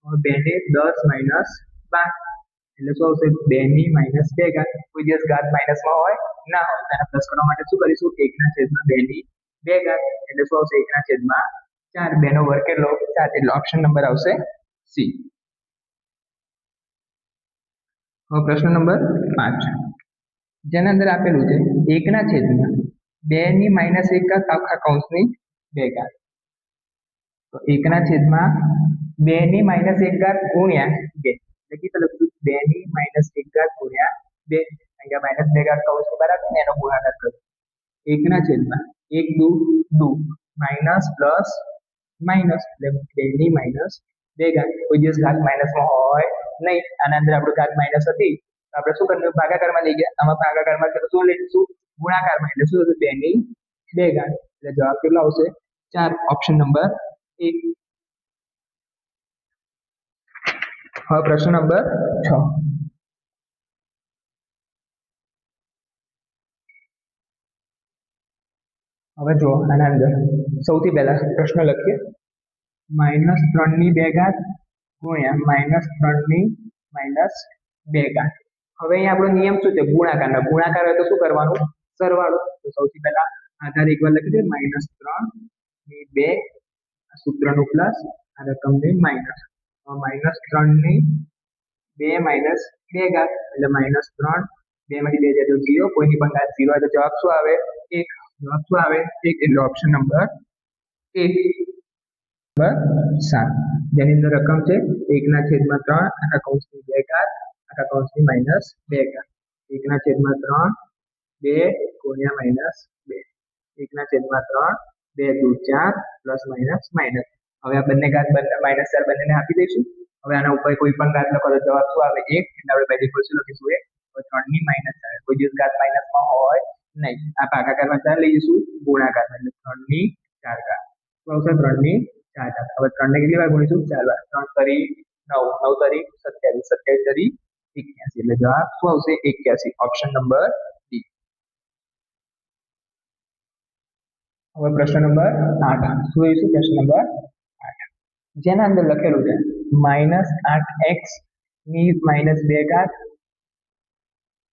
2 ને 10 માઇનસ 12 એટલે શું આવશે? 2 ની માઇનસ 2 ઘાત. કોઈ દિવસ ઘાત માઇનસમાં હોય ના હોય. તેને પ્લસ કરવા માટે શું કરીશું? 1/2 ની 2 ઘાત એટલે શું આવશે? 1/4. 2 નો વર્ગ કેટલો? 4 એટલે ઓપ્શન નંબર આવશે સી. હવે પ્રશ્ન નંબર 5 જેના અંદર આપેલું છે 1/2 ની માઇનસ 1 ઘાત આખા કૌંસની 2 ઘાત. તો 1/2 ની માઇનસ 1 ઘાત ગુણ્યા 2 એટલે કેટલું લખ્યું? 2 ની માઇનસ 1 ઘાત ગુણ્યા 2. અહીંયા માઇનસ 2 ઘાત કૌંસની બહાર આપીને એનો ગુણાકાર કરો. 1/1 દુ દુ માઇનસ પ્લસ માઇનસ એટલે 2 ની માઇનસ 2 ઘાત. કોઈ દિવસ ઘાત માઇનસમાં હોય નહીં. આના અંદર આપણું ઘાત માઇનસ હતી તો આપણે શું કર્યું? ભાગાકારમાં લઈ ગયા. આમાં ભાગાકારમાં તો શું લઈશું? ગુણાકારમાં. એટલે શું થશે? 2 ની 2 ઘાત એટલે જવાબ કેટલો આવશે? 4. ઓપ્શન નંબર એ. હવે પ્રશ્ન નંબર 6 હવે જો આના અંદર સૌથી પહેલા પ્રશ્ન લખીએ. -3 ની 2 ઘાત ગુણ્યા -3 ની -2 ઘાત. હવે અહીંયા આપણો નિયમ શું છે? ગુણાકારનો. ગુણાકાર હોય તો શું કરવાનું? સરવાળો. તો સૌથી પહેલા આધાર એકવાર લખી દે. -3 ની 2 સૂત્રનું પ્લસ આ રકમની માઇનસ. -3 ની 2 માઇનસ 2 ઘાત એટલે -3. 2 માંથી 2 જાય તો 0. કોઈની પણ ઘાત 0 હોય તો જવાબ શું આવે? 1. જવાબ શું આવે? 1 એટલે ઓપ્શન નંબર એ. નંબર 7 જેની અંદર રકમ છે 1/3 આખા કૌંસની 2 ઘાત આખા કૌંસની -2 ઘાત. 1/3 2 ગુણ્યા -2. 1/3 2 દુ 4 પ્લસ માઇનસ માઇનસ. હવે આ બંને ઘાત -4 બંનેને આપી દઈશું. હવે આના ઉપર કોઈ પણ ઘાત લખો તો જવાબ શું આવે? 1 એટલે આપણે પહેલી વસ્તુ લખીશું 1. હવે 3 ની -4 કોઈ દિવસ ઘાત માઇનસમાં હોય નહીં. આ ભાગાકારમાં 4 લઈ જઈશું ગુણાકારમાં એટલે 3 ની 4 ઘાત. શું આવશે? 3 ની 4 ઘાત. હવે 3 ને કેટલી વાર ગુણીશું? 4 વાર. 3 તરી 9 9 તરી 27 27 તરી 81 એટલે જવાબ શું આવશે? 81. Option number D. હવે પ્રશ્ન નંબર 8 શું લઈશું? પ્રશ્ન નંબર 8 જેના અંદર લખેલું છે -8x ની -2 ઘાત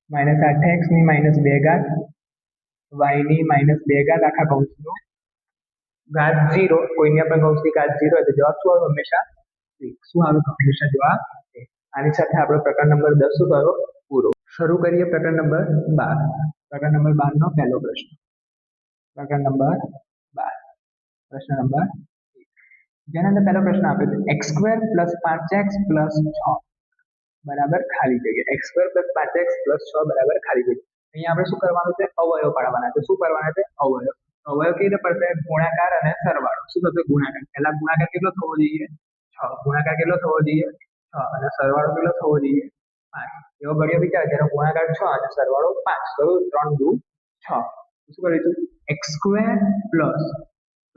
-8x ની -2 ઘાત y ની -2 ઘાત આખા કૌંસનું ઘાત 0. કોઈની પણ કૌંસની ઘાત 0 હોય તો જવાબ શું આવે? હંમેશા શું આવે? હંમેશા જવાબ આની સાથે આપણો પ્રકરણ નંબર 10 શું કરો? પૂરો. શરૂ કરીએ પ્રકરણ નંબર 12. પ્રકરણ નંબર 12 નો પહેલો પ્રશ્ન. પ્રકરણ નંબર 12 પ્રશ્ન નંબર 1 જેના અંદર પહેલો પ્રશ્ન આપ્યો છે x² + 5x + 6 બરાબર ખાલી જગ્યા. x² + 5x + 6 બરાબર ખાલી જગ્યા. અહીંયા આપણે શું કરવાનું છે? અવયવ પાડવાના છે. શું કરવાના છે? અવયવ. અવયવ કેવી રીતે પડશે? ગુણાકાર અને સરવાળો. શું થશે? ગુણાકાર. પહેલા ગુણાકાર કેટલો થવો જોઈએ? 6. ગુણાકાર કેટલો થવો જોઈએ? 6 અને સરવાળો કેટલો થવો જોઈએ? 5. એવો ઘડિયો વિચાર જેનો ગુણાકાર 6 અને સરવાળો 5. તો 3 દુ 6. શું કરીશું? x² +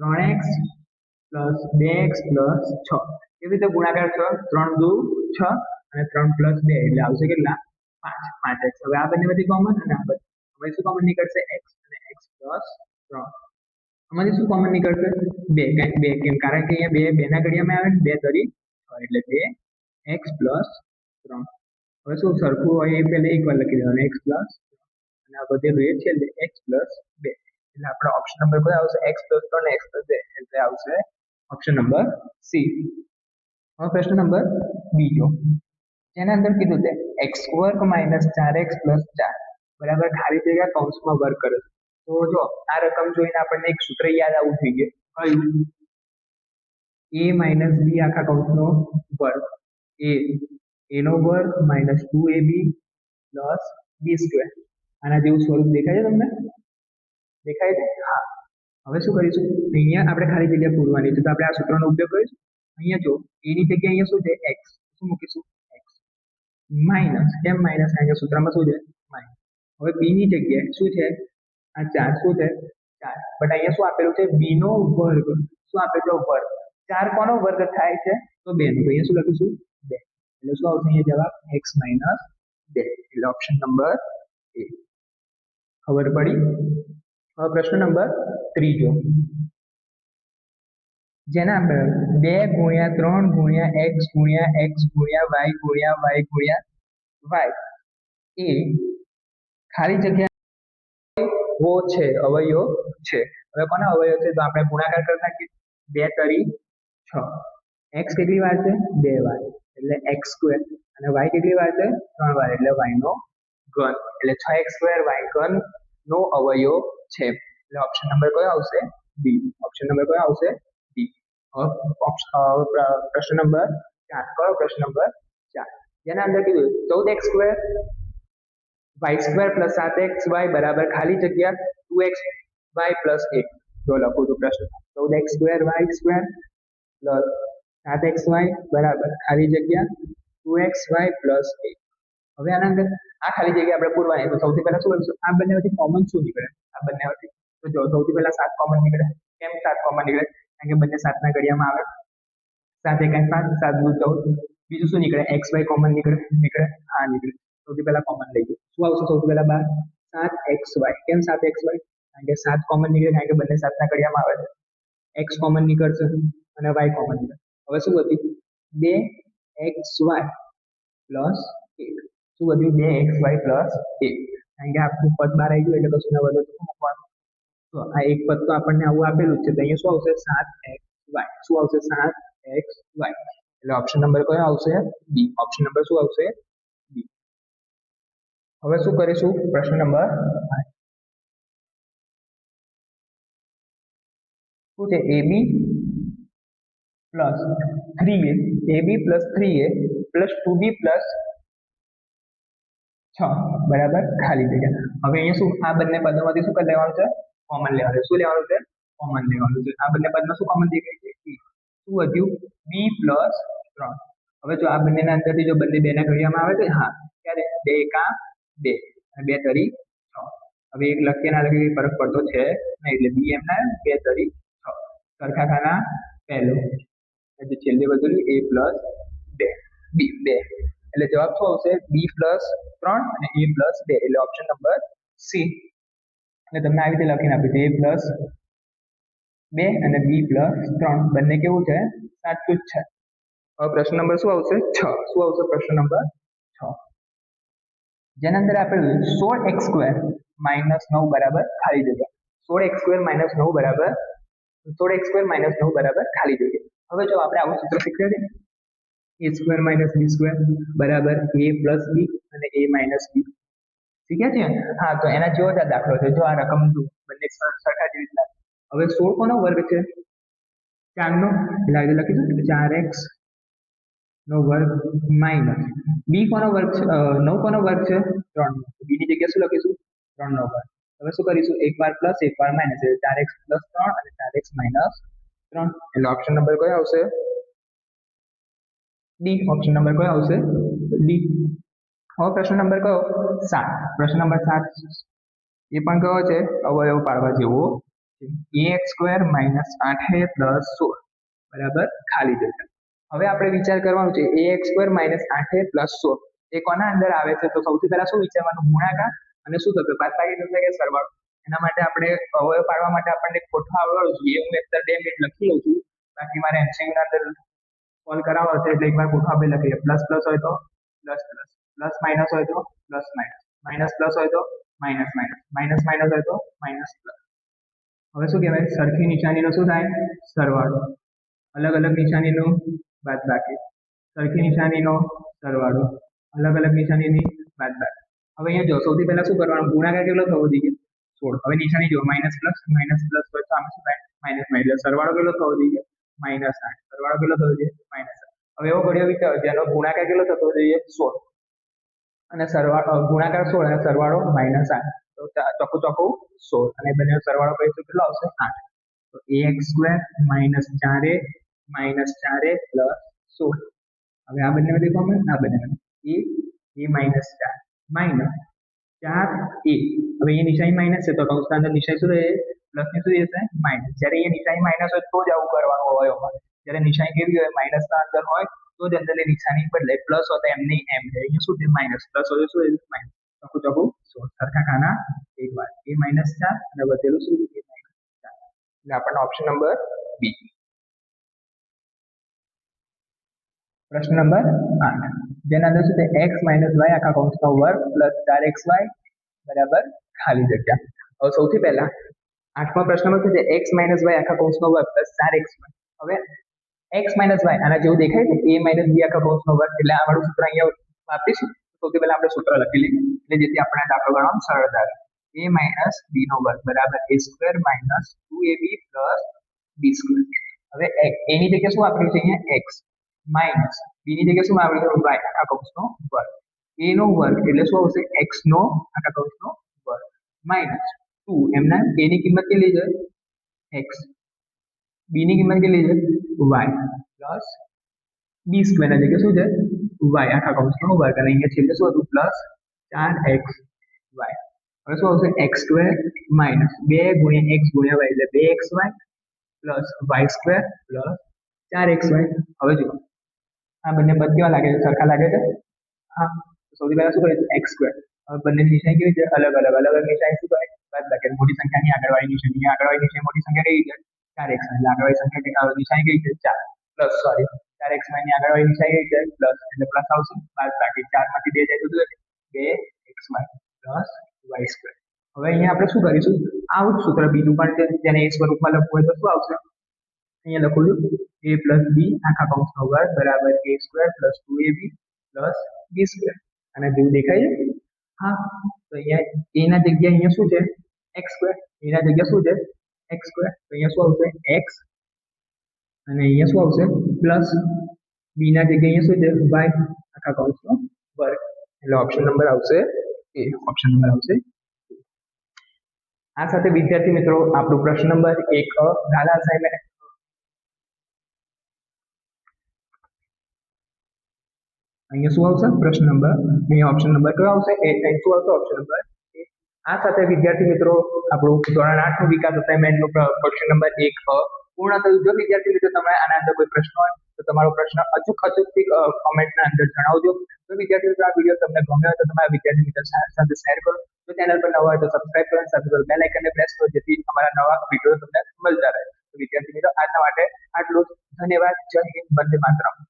3x + 2x + 6. કેવી રીતે ગુણાકાર 6? 3 દુ 6 અને 3 + 2 એટલે આવશે કેટલા? 5. 5x. હવે આ બંનેમાંથી કોમન અને આ બંને હવે શું કોમન નીકળશે? x અને x + 3. આમાંથી શું કોમન નીકળશે? 2 2 કેમ? કારણ કે અહીંયા 2 ના ઘડિયામાં આવે ને 2 તરી 6 એટલે 2x + 3. હવે શું સરખું હોય એ પહેલા એકવાર લખી દેવાનું x + અને આ બધેલું એ છેલ્લે x + 2 એટલે આપણો ઓપ્શન નંબર કયો આવશે? x + 3 અને x + 2 એટલે આવશે ઓપ્શન નંબર સી. હવે પ્રશ્ન નંબર બીજો જેના અંદર કીધું છે x² - 4x + 4 બરાબર ખાલી જગ્યા કૌંસમાં વર્ગ કરે છે. તો જો આ રકમ જોઈને આપણને એક સૂત્ર યાદ આવવું જોઈએ. કયું? a - b આખા કૌંસનો વર્ગ a નો વર્ગ -2ab + b². આના જેવું સ્વરૂપ દેખાય છે તમને? દેખાય છે? હા. હવે શું કરીશું? અહીંયા આપણે ખાલી જગ્યા પૂરવાની છે તો આપણે આ સૂત્રનો ઉપયોગ કરીશું. અહીંયા જો a ની જગ્યાએ અહીંયા શું છે? x. શું મૂકીશું? x minus. કેમ માઇનસ? કારણ કે સૂત્રમાં શું છે? માઇનસ. હવે b ની જગ્યાએ શું છે? આ 4 શું છે? 4. બટ અહીંયા શું આપેલું છે? b નો વર્ગ. શું આપેલું? વર્ગ. 4 કોનો વર્ગ થાય છે તો 2 નો. તો અહીંયા શું લખીશું 2. એટલે શું આવશે અહીંયા જવાબ x - 2. એટલે ઓપ્શન નંબર એ. ખબર પડી? હવે પ્રશ્ન નંબર ત્રીજો, જેના અંદર 2 ગુણ્યા 3 ગુણ્યા x ગુણ્યા x ગુણ્યા y ગુણ્યા y ગુણ્યા y એ ખાલી જગ્યા છે અવયવ છે. હવે કોના અવયવ છે તો આપણે ગુણાકાર કરી નાખીએ. 2 તરી 6, x કેટલી વાર છે 2 વાર એટલે x સ્ક્વેર, અને y કેટલી વાર છે 3 વાર એટલે y નો ઘન, એટલે 6x સ્ક્વેર y ઘન નો અવયવ છે. એટલે ઓપ્શન નંબર કયો આવશે બી. ઓપ્શન નંબર કયો આવશે બી. પ્રશ્ન નંબર 4. કયો પ્રશ્ન નંબર 4? જેના અંદર કીધું 14x square y square plus 7xy બરાબર ખાલી જગ્યા 2xy પ્લસ 1. જો લખું છું પ્રશ્ન 14x square y square plus 7xy બરાબર ખાલી જગ્યા 2xy પ્લસ 1. હવે આના અંદર આ ખાલી જગ્યા આપણે પૂરવાની. તો સૌથી પહેલા શું કરીશું, આ બંનેમાંથી કોમન શું નીકળે? આ બંનેમાંથી તો જો સૌથી પહેલા 7 કોમન નીકળે. કેમ 7 કોમન નીકળે? કારણ કે બંને 7 ના ઘડિયામાં આવે. 7 1 7, 7 2 14. બીજું શું નીકળે? xy કોમન નીકળે. હા નીકળે. સૌથી પહેલા કોમન લઈએ. શું આવશે સૌથી પહેલા 12 7xy. કેમ 7xy? કારણ કે 7 કોમન નીકળે, કારણ કે બંને 7 ના ઘડિયામાં આવે છે. x કોમન નીકળશે અને y કોમન નીકળે. હવે શું વધ્યું? 2xy plus 1. શું વધ્યું? 2xy plus 1. કારણ કે આખું પદ બહાર આવી ગયું એટલે કશું ના વધે તો મૂકવાનું. તો આ એક પદ તો આપણને આવું આપેલું જ છે, તો અહીંયા શું આવશે 7xy. શું આવશે 7xy. એટલે ઓપ્શન નંબર કયો આવશે બી. ઓપ્શન નંબર શું આવશે બી. હવે શું કરીશું પ્રશ્ન નંબર 5. શું છે? ab plus 3a ab plus 3a plus 2b plus 6 બરાબર ખાલી જગ્યા. હવે અહીંયા શું આ બંને પદોમાંથી શું કરી લેવાનું છે? કોમન લેવાનું છે. શું લેવાનું છે? કોમન લેવાનું છે. આ બંને પદમાં શું કોમન દેખાય છે? શું વધ્યું? b plus 3. હવે જો આ બંનેના અંદરથી જો બંને 2 ના ઘડિયામાં આવે છે, હા ત્યારે 2 એકા 2 અને 2 તરી 6. હવે એક લખીએ ના લખીએ ફરક પડતો છે નહીં, એટલે b એમના 2 તરી 6. સરખા ખાના પહેલો જે છેલ્લે વધેલું a પ્લસ 2 b 2. એટલે જવાબ શું આવશે? b પ્લસ 3 અને a પ્લસ 2. એટલે ઓપ્શન નંબર સી. એટલે તમને આવી રીતે લખીને આપ્યું છે a પ્લસ 2 અને b પ્લસ 3 બંને કેવું છે? સાચું જ છે. હવે પ્રશ્ન નંબર શું આવશે? 6. શું આવશે પ્રશ્ન નંબર 6? જેના અંદર આપણે 16x સ્ક્વેર માઇનસ 9 બરાબર ખાલી જગ્યા. 16x સ્ક્વેર માઇનસ 9 બરાબર 16x સ્ક્વેર માઇનસ 9 બરાબર ખાલી જગ્યા. હવે જો આપણે આવું સૂત્ર શીખ્યા છે ને, a square minus b square બરાબર a પ્લસ b અને a માઇનસ b. શીખ્યા છે? હા, તો એના જેવો જ આ દાખલો છે. જો આ રકમ બંને સરખા જેવી જ લાગે. હવે 16 કોનો વર્ગ છે? 4 નો. એટલે લખીશું 4x નો વર્ગ માઇનસ b કોનો વર્ગ છે? 9 કોનો વર્ગ છે? 3 નો. b ની જગ્યાએ શું લખીશું? 3 નો વર્ગ. હવે શું કરીશું? એક વાર પ્લસ એક વાર માઇનસ, એટલે 4x પ્લસ 3 અને 4x માઇનસ 3. એટલે ઓપ્શન નંબર કયો આવશે? ડી. ઓપ્શન નંબર કયો આવશે? ડી. હવે પ્રશ્ન નંબર કયો? 7. પ્રશ્ન નંબર 7 એ પણ કયો છે? અવયવ પાડવા જેવો. ax square minus 8a plus 16 બરાબર ખાલી જગ્યા. હવે આપણે વિચાર કરવાનું છે ax square minus 8a plus 16 એ કોના અંદર આવે છે? તો સૌથી પહેલા શું વિચારવાનું? ગુણાકાર અને શું થશે? બાદબાકી થશે કે સરવાળો? એના માટે આપણે અવયવ પાડવા માટે આપણને ખોટો આવડવો જોઈએ. હું એકદર 2 મિનિટ લખી લઉં છું, બાકી મારે MCQ ના અંદર સોલ્વ કરાવવો છે એટલે એકવાર ખોટો આપણે લખીએ. પ્લસ પ્લસ હોય તો પ્લસ પ્લસ, પ્લસ માઇનસ હોય તો પ્લસ માઇનસ, માઇનસ પ્લસ હોય તો માઇનસ માઇનસ, માઇનસ માઇનસ હોય તો માઇનસ પ્લસ. હવે શું કહેવાય? સરખી નિશાનીનો શું થાય? સરવાળો. અલગ અલગ નિશાનીનો બાદબાકી. સરખી નિશાનીનો સરવાળો, અલગ અલગ નિશાનીની બાદબાકી. હવે અહીંયા જો સૌથી પહેલા શું કરવાનું? ગુણાકાર કેટલો થવો જોઈએ? 16. હવે નિશાની જો માઇનસ પ્લસ હોય તો આમાં શું થાય? Minus minus. સરવાળો કેટલો થવો જોઈએ? -8. સરવાળો કેટલો થવો જોઈએ? -8. હવે એવો ઘડિયો વિચારો જેનો ગુણાકાર કેટલો થતો જોઈએ? 16 અને સરવાળો ગુણાકાર 16 અને સરવાળો -8. તો ચોખ્ખું ચોખ્ખું 16 અને બંનેનો સરવાળો કરીશું કેટલો આવશે? 8. તો ax square minus 4a minus 4a plus 16. હવે આ બંનેમાંથી કોમન, આ બંનેમાંથી a માઇનસ 4 માઇનસ 4a. હવે અહીંયા નિશાની માઇનસ છે તો કૌંસના અંદર નિશાની શું રહે? પ્લસ ની શું રહેશે? માઇનસ. જ્યારે અહીંયા નિશાની માઇનસ હોય તો જ આવું કરવાનું અવયવમાં. જ્યારે નિશાની કેવી હોય માઇનસ ના અંદર હોય તો જ અંદરની નિશાની બદલે પ્લસ હોય તો એમ નહીં એમ જાય અહીંયા શું છે માઇનસ પ્લસ હોય તો શું માઇનસ ચોખ્ખું ચોખ્ખું સરખા ખાના એક વાર એ -4 અને વધેલું શું એ -4 એટલે આપણને ઓપ્શન નંબર બી પ્રશ્ન નંબર 8 જેના અંદર શું છે x - y આખા કૌંસનો વર્ગ પ્લસ 4xy બરાબર ખાલી જગ્યા હવે સૌથી પહેલા 8મા પ્રશ્નમાં શું છે x - y આખા કૌંસનો વર્ગ પ્લસ 4xy હવે x - y આના જેવું દેખાય છે a - b આખા કૌંસનો વર્ગ એટલે આ વાળું સૂત્ર અહીંયા વાપરીશું સૌથી પહેલા આપણે સૂત્ર લખી લઈએ એટલે જેથી આપણે દાખલો ગણવામાં સરળતા રહે a - b નો વર્ગ બરાબર a square minus 2ab plus b square હવે a ની જગ્યાએ શું વાપર્યું છે અહીંયા x માઇનસ b ની જગ્યાએ શું વાપર્યું છે y આખા કૌંસનો વર્ગ a નો વર્ગ એટલે શું આવશે x નો આખા કૌંસનો વર્ગ માઇનસ 2 એમના a ની કિંમત કેટલી છે x b ની કિંમત કેટલી છે y પ્લસ b સ્ક્વેર એટલે કે શું છે y આખા કૌંસનો વર્ગ અને અહીંયા છેલ્લે શું હતું પ્લસ 4xy હવે શું આવશે x સ્ક્વેર માઇનસ 2 ગુણ્યા x ગુણ્યા y એટલે 2xy plus y square plus 4xy હવે જુઓ આ બંને પદ કેવા લાગે છે સરખા લાગે છે હા સૌથી પહેલા શું કરીશું x સ્ક્વેર હવે બંનેની નિશાની કેવી છે અલગ નિશાની શું કરે બાદ બાકી મોટી સંખ્યાની આગળવાળી નિશાની મોટી સંખ્યા કઈ છે 4x એટલે આગળવાળી સંખ્યા નિશાની કઈ છે 4 પ્લસ સોરી 4x ની આગળવાળી નિશાની કઈ છે પ્લસ એટલે પ્લસ આવશે બાદ બાકી 4 માંથી 2 જાય તો 2xy પ્લસ y સ્ક્વેર હવે અહીંયા આપણે શું કરીશું આવું જ સૂત્ર બીજું પણ છે જેને એ સ્વરૂપમાં લખવું હોય તો શું આવશે અહીંયા લખું છું a પ્લસ b આખા કૌંસનો વર્ગ બરાબર a square plus 2ab plus b square અને જેવું દેખાય છે હા તો અહીંયા a ના જગ્યાએ અહીંયા શું છે x સ્ક્વેર a ના જગ્યાએ શું છે x સ્ક્વેર તો અહીંયા શું આવશે x અને અહીંયા શું આવશે પ્લસ b ના જગ્યાએ અહીંયા શું છે y આખા કૌંસનો વર્ગ એટલે ઓપ્શન નંબર આવશે એ ઓપ્શન નંબર આવશે આ સાથે વિદ્યાર્થી મિત્રો આપણો પ્રશ્ન નંબર 1 ગાલા અસાઇનમેન્ટ અહીંયા શું આવશે પ્રશ્ન નંબર અહીંયા ઓપ્શન નંબર કયો આવશે એ શું આવશે ઓપ્શન નંબર આ સાથે વિદ્યાર્થી મિત્રો આપણું ધોરણ 8 નું વિકાસ અસાઇનમેન્ટ નું ક્વેશ્ચન નંબર 1 પૂર્ણ થયું જો વિદ્યાર્થી મિત્રો તમારે આના અંદર કોઈ પ્રશ્ન હોય તો તમારો પ્રશ્ન અચૂકથી કોમેન્ટના અંદર જણાવજો તો વિદ્યાર્થી મિત્રો આ વિડીયો તમને ગમ્યો હોય તો તમારા વિદ્યાર્થી મિત્રો સાથે શેર કરો જો ચેનલ પર નવા હોય તો સબસ્ક્રાઇબ કરો અને સાથે બેલ આઇકનને પ્રેસ કરો જેથી અમારા નવા વિડીયો તમને મળતા રહે તો વિદ્યાર્થી મિત્રો આજના માટે આટલું જ ધન્યવાદ જય હિન્દ વંદે માતરમ